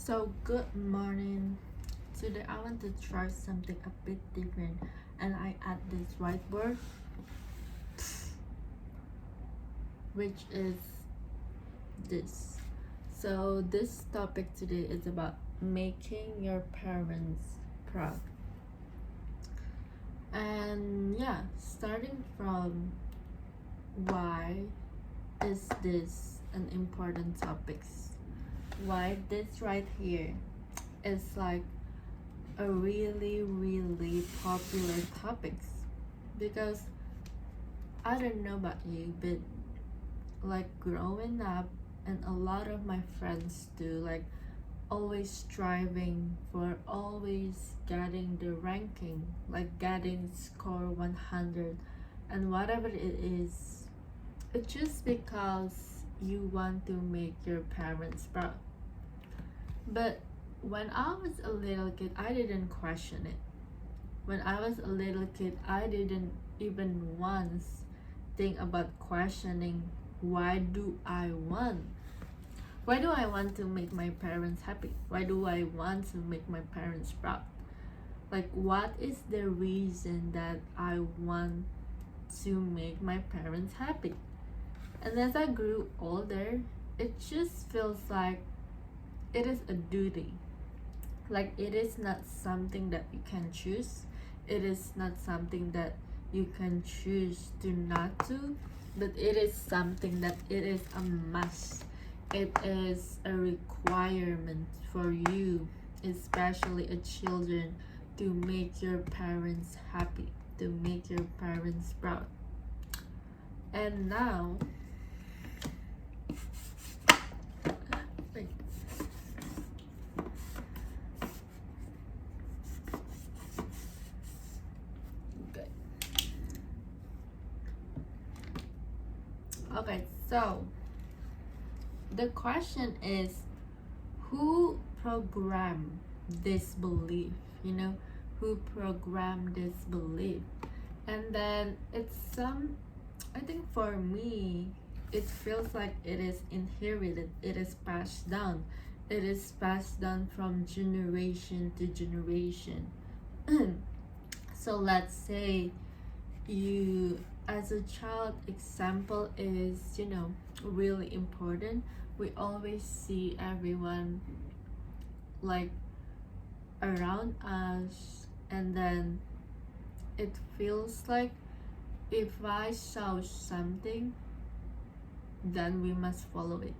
So, good morning. Today I want to try something a bit different, and I add this whiteboard, which is this. So, this topic today is about making your parents proud. And yeah, starting from why is this an important topic? Why this right here is like a really popular topics, because I don't know about you, but like growing up, and a lot of my friends do, like always striving for always getting the ranking, like getting score 100 and whatever it is. It's just because you want to make your parents proud. But when I was a little kid, I didn't question it. When I was a little kid, I didn't even once think about questioning why do I want? Why do I want to make my parents happy? Why do I want to make my parents proud? Like, what is the reason that I want to make my parents happy? And as I grew older, it just feels like it is a duty. Like, it is not something that you can choose. It is not something that you can choose to not do, but it is something that it is a must. It is a requirement for you, especially a children, to make your parents happy, to make your parents proud. And now, wait. Okay, so the question is, who programmed this belief? Who programmed this belief? And then I think for me, it feels like it is inherited, it is passed down. It is passed down from generation to generation. So let's say you, as a child, example is really important. We always see everyone like around us, and then it feels like if I saw something, then we must follow it,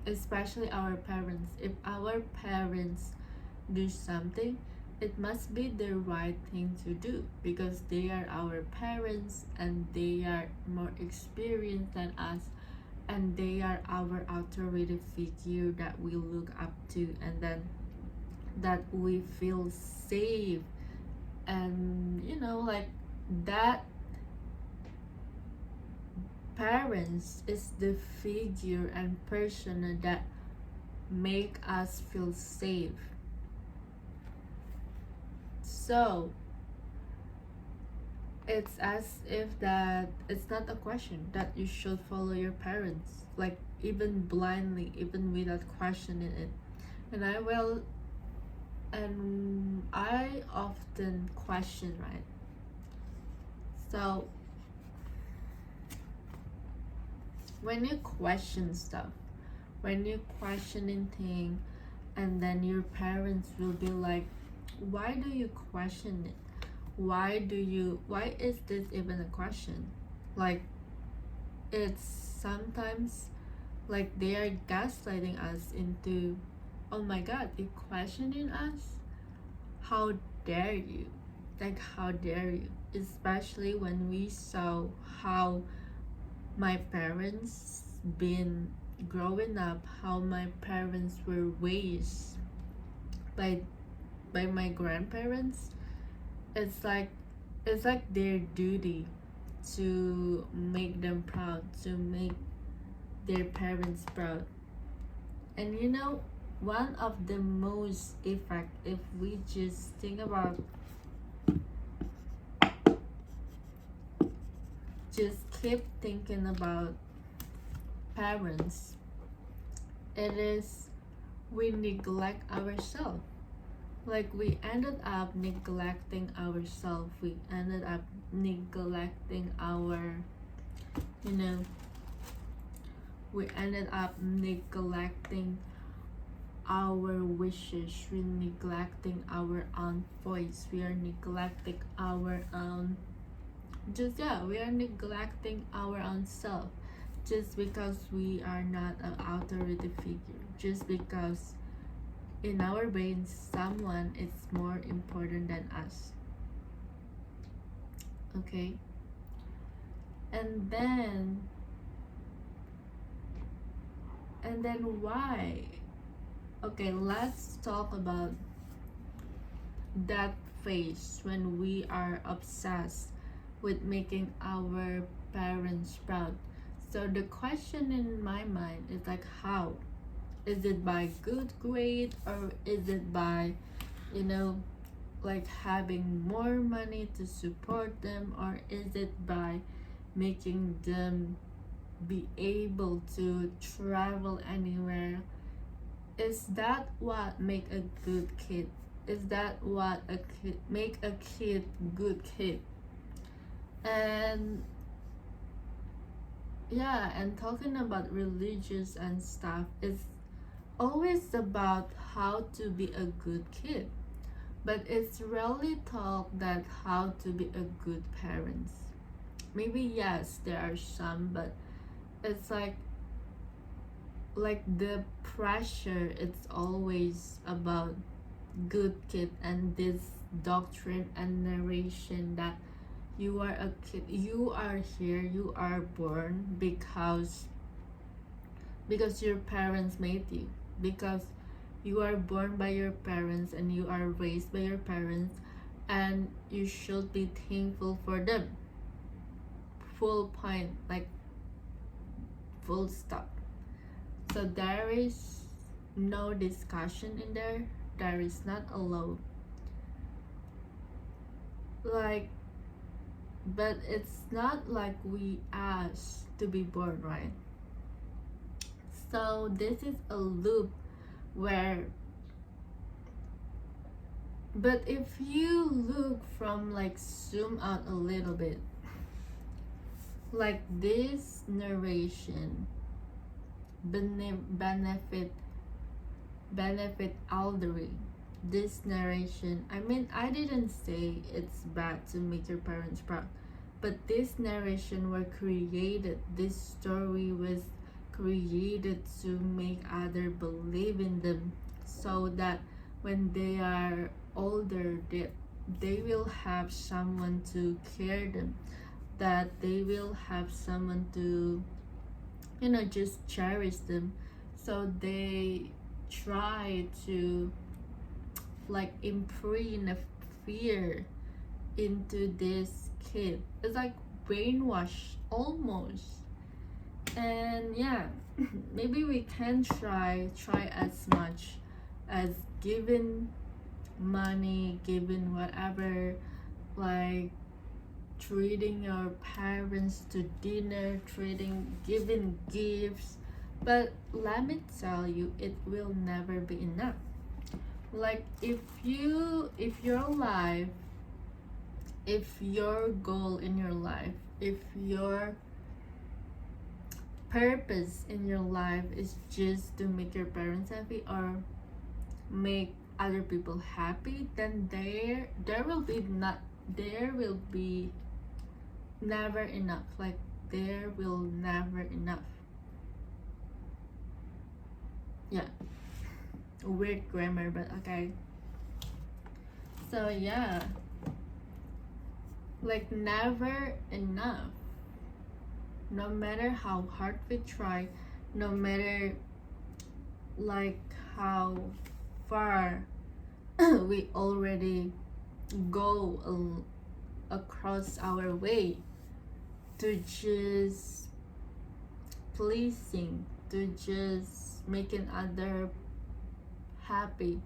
especially our parents. If our parents do something, it must be the right thing to do, because they are our parents and they are more experienced than us, and they are our authority figure that we look up to, and then that we feel safe. And like that parents is the figure and person that make us feel safe. So it's as if that it's not a question that you should follow your parents, like even blindly, even without questioning it. And I often question, right? So when you question stuff, when you questioning thing, and then your parents will be like, why do you question it? Why is this even a question? Like, it's sometimes like they are gaslighting us into, oh my god, you questioning us? How dare you? Like, how dare you? Especially when we saw how my parents been growing up, how my parents were raised by my grandparents. It's like their duty to make them proud, to make their parents proud. And one of the most effect, if we just think about, just keep thinking about parents, it is we neglect ourselves. Like we ended up neglecting ourselves. We ended up neglecting our, you know, we ended up neglecting our wishes. We're neglecting our own voice. We are neglecting our own, we are neglecting our own self just because we are not an authority figure, just because in our brains someone is more important than us. Okay, and then why? Okay, let's talk about that phase when we are obsessed with making our parents proud. So the question in my mind is like, how? Is it by good grade, or is it by, you know, like having more money to support them, or is it by making them be able to travel anywhere? Is that what make a good kid? Is that what a kid make a kid good kid? And yeah, and talking about religious and stuff is always about how to be a good kid, but it's rarely taught that how to be a good parents. Maybe yes, there are some, but it's like the pressure, it's always about good kid, and this doctrine and narration that you are a kid, you are here, you are born because your parents made you, because you are born by your parents and you are raised by your parents, and you should be thankful for them. Full point, like full stop. So there is no discussion in there. There is not allowed. Like, but it's not like we asked to be born, right? So this is a loop where, but if you look from like zoom out a little bit, like this narration benefit Aldery, this narration, I mean, I didn't say it's bad to make your parents proud, but this narration were created, this story was created to make other believe in them, so that when they are older, they will have someone to care them, that they will have someone to, you know, just cherish them. So they try to like imprint a fear into this kid. It's like brainwash almost. And yeah, maybe we can try as much as giving money, giving whatever, like treating your parents to dinner, giving gifts, but let me tell you, it will never be enough. Like if your life, if your goal in your life, if your purpose in your life is just to make your parents happy or make other people happy, then there will be never enough. Like there will never enough. Yeah, weird grammar, but okay. So yeah, like never enough. No matter how hard we try, no matter like how far we already go across our way to just pleasing, to just making other happy.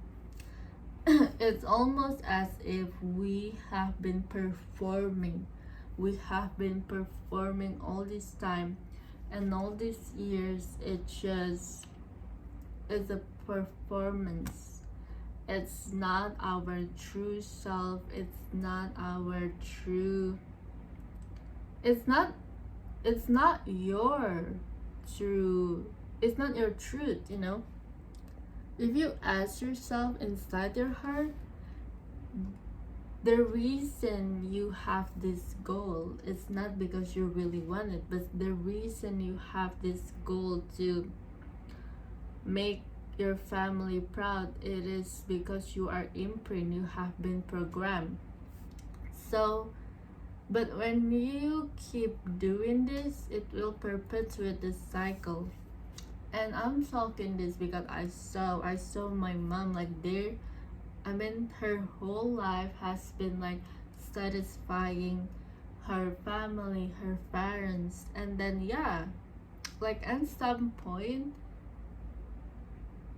It's almost as if we have been performing all this time, and all these years it just is a performance. It's not our true self. It's not our true. It's not your true. It's not your truth, you know. If you ask yourself inside your heart, the reason you have this goal is not because you really want it, but the reason you have this goal to make your family proud, it is because you are imprinted, you have been programmed. So, but when you keep doing this, it will perpetuate this cycle. And I'm talking this because I saw my mom like there. I mean, her whole life has been like satisfying her family, her parents, and then yeah, like at some point,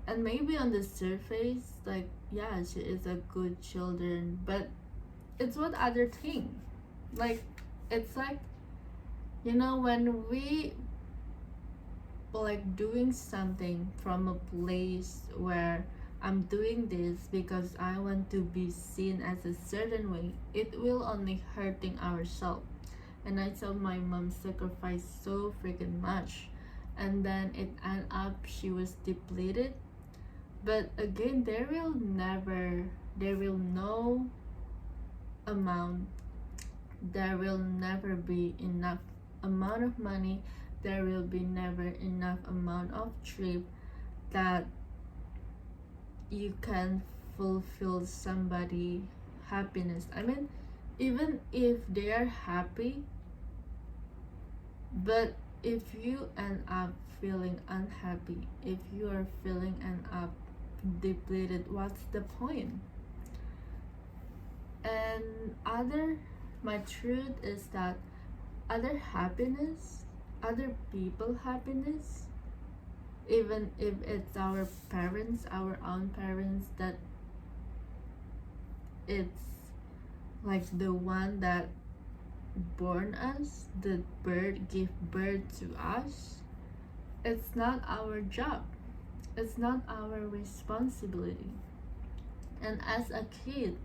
and maybe on the surface, like yeah, she is a good children, but it's what other thing, like it's like, you know, when we like doing something from a place where I'm doing this because I want to be seen as a certain way, it will only hurting ourselves. And I saw my mom sacrifice so freaking much, and then it ended up she was depleted. But again, there will no amount, there will never be enough amount of money, there will be never enough amount of trip that you can fulfill somebody happiness. I mean, even if they are happy, but if you end up feeling unhappy, if you are feeling end up depleted, what's the point? And my truth is that other happiness, other people happiness, even if it's our parents, our own parents, that it's like the one that born us, the bird give birth to us, it's not our job, it's not our responsibility. And as a kid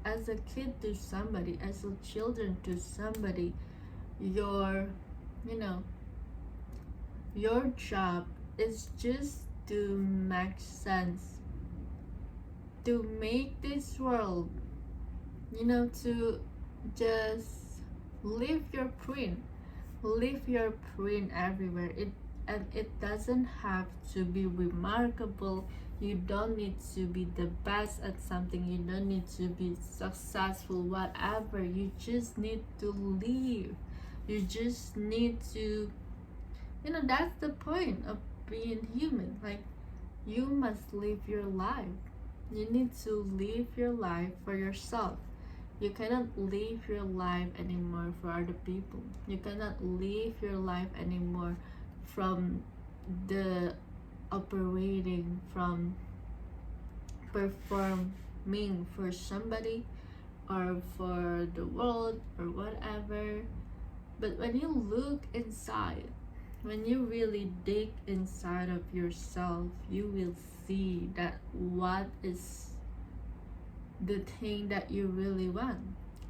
to somebody, as a children to somebody, your, you know, your job is just to make sense, to make this world, you know, to just leave your print, everywhere. It doesn't have to be remarkable. You don't need to be the best at something, you don't need to be successful, whatever. You just need to live. You just need to, you know, that's the point of being human. Like, you must live your life. You need to live your life for yourself. You cannot live your life anymore for other people. You cannot live your life anymore from the operating, from performing for somebody or for the world or whatever. But when you look inside, when you really dig inside of yourself, you will see that what is the thing that you really want.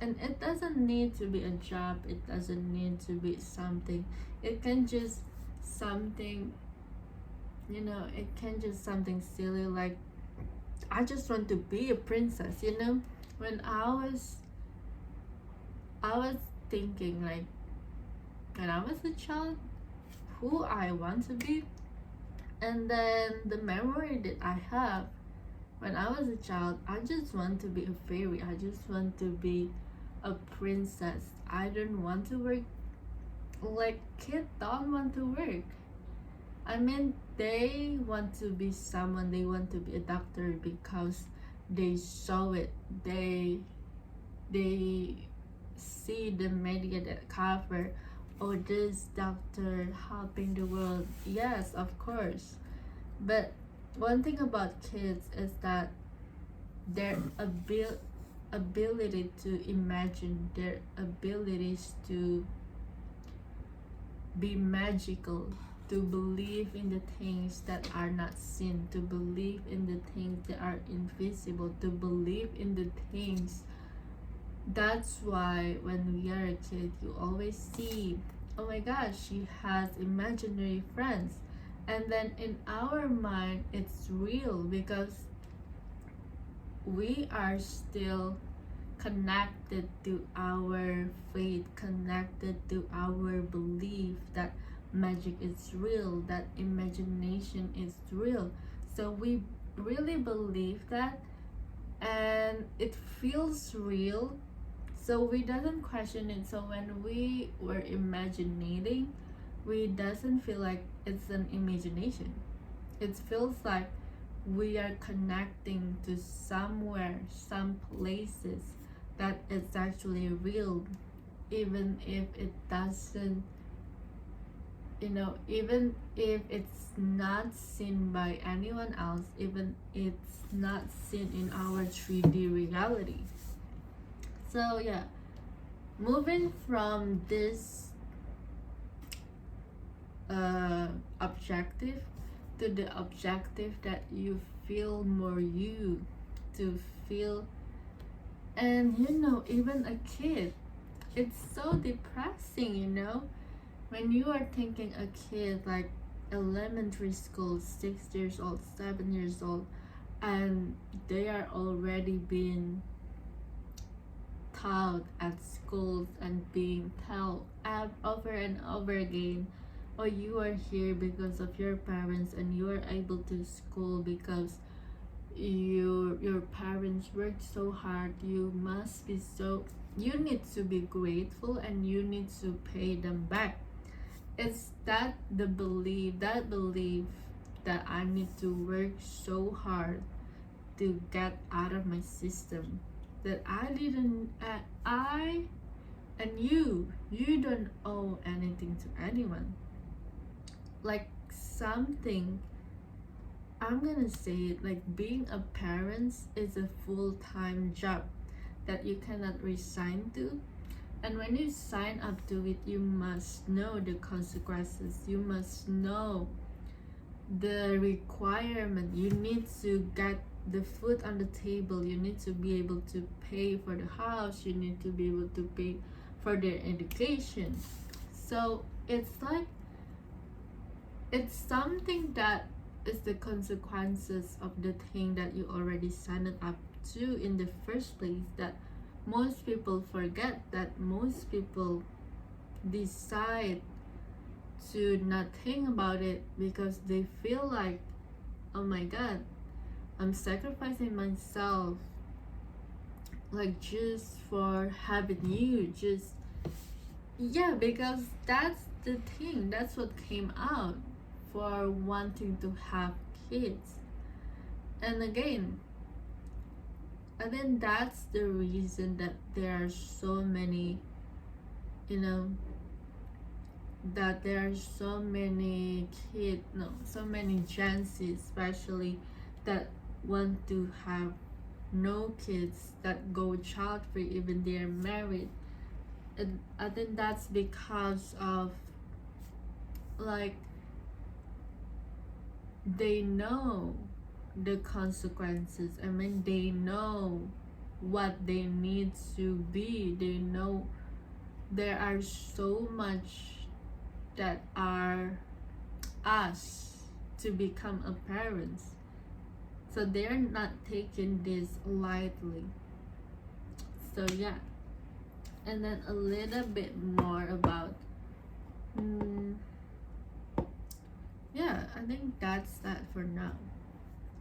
And it doesn't need to be a job, it doesn't need to be something, it can just something, you know, it can just something silly, like I just want to be a princess, you know. When I was thinking, like, when I was a child, who I want to be, and then the memory that I have when I was a child, I just want to be a fairy, I just want to be a princess. I don't want to work. Like, kids don't want to work. I mean, they want to be someone, they want to be a doctor because they saw it, they see the media that cover, oh, this doctor helping the world. Yes, of course. But one thing about kids is that their ability to imagine, their abilities to be magical, to believe in the things that are not seen, to believe in the things that are invisible, to believe in the things. That's why when we are a kid, you always see, oh my gosh, she has imaginary friends. And then in our mind, it's real because we are still connected to our faith, connected to our belief that magic is real, that imagination is real. So we really believe that, and it feels real, so we doesn't question it. So when we were imagining, we doesn't feel like it's an imagination. It feels like we are connecting to somewhere, some places that it's actually real, even if it doesn't, even if it's not seen by anyone else, even it's not seen in our 3D reality. So yeah, moving from this objective to the objective that you feel more you, to feel. And even a kid, it's so depressing, when you are thinking a kid like elementary school, 6 years old, 7 years old, and they are already being taught at schools and being told over and over again, oh, you are here because of your parents, and you are able to school because your parents worked so hard. You must be so, you need to be grateful, and you need to pay them back. It's the belief that I need to work so hard to get out of my system, that I and you don't owe anything to anyone. Like something, I'm gonna say it, like being a parent is a full-time job that you cannot resign to. And when you sign up to it, you must know the consequences. You must know the requirement. You need to get the food on the table. You need to be able to pay for the house. You need to be able to pay for their education. So it's like, it's something that is the consequences of the thing that you already signed up to in the first place, that most people forget, that most people decide to not think about it because they feel like, oh my god, I'm sacrificing myself, like just for having you, because that's the thing, that's what came out for wanting to have kids. And again, I think that's the reason that there are so many, that there are so many kids, no, so many Gen Z especially, that want to have no kids, that go child free even they're married. And I think that's because of, like, they know the consequences. I mean, they know what they need to be. They know there are so much that are us to become a parent. So they're not taking this lightly. So yeah. And then a little bit more about yeah, I think that's that for now.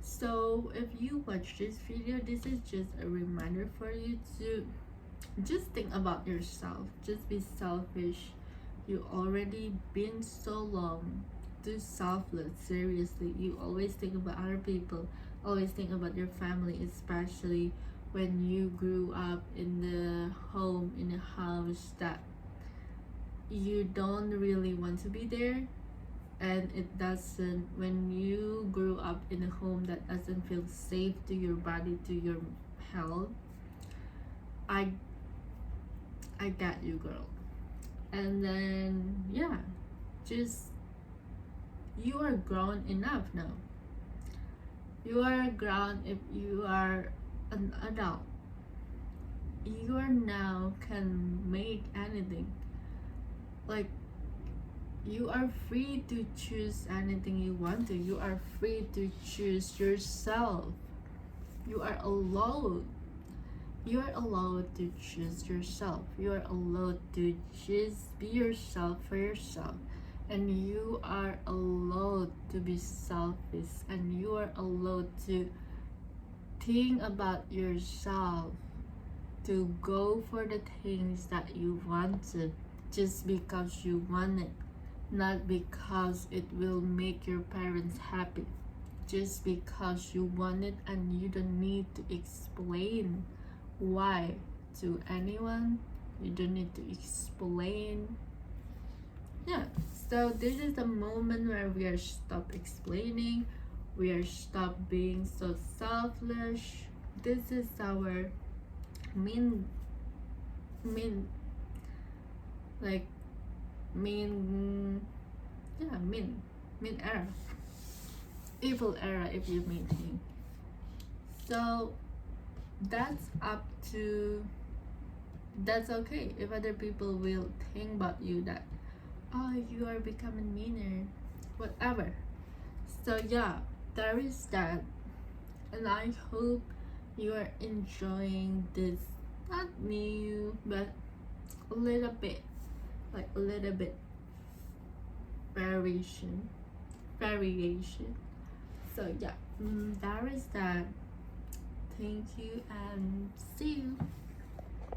So if you watch this video, this is just a reminder for you to just think about yourself. Just be selfish. You already been so long too selfless. Seriously, you always think about other people, always think about your family, especially when you grew up in the home, in a house that you don't really want to be there. And it doesn't, when you grew up in a home that doesn't feel safe to your body, to your health, I got you, girl. And then yeah, just you are grown enough now. You are grown if you are an adult. You are now can make anything. Like, you are free to choose anything you want to. You are free to choose yourself. You are allowed. You are allowed to choose yourself. You are allowed to just be yourself for yourself. And you are allowed to be selfish. And you are allowed to think about yourself. To go for the things that you wanted just because you want it. Not because it will make your parents happy. Just because you want it, and you don't need to explain why to anyone. You don't need to explain. Yeah, so this is the moment where we are stop explaining. We are stop being so selfish. This is our main like main yeah main era, evil era, if you may think. So that's up to, that's okay if other people will think about you that, oh, you are becoming meaner, whatever. So yeah, there is that. And I hope you are enjoying this, not new, but a little bit, like a little bit variation. So yeah, that is that. Thank you and see you.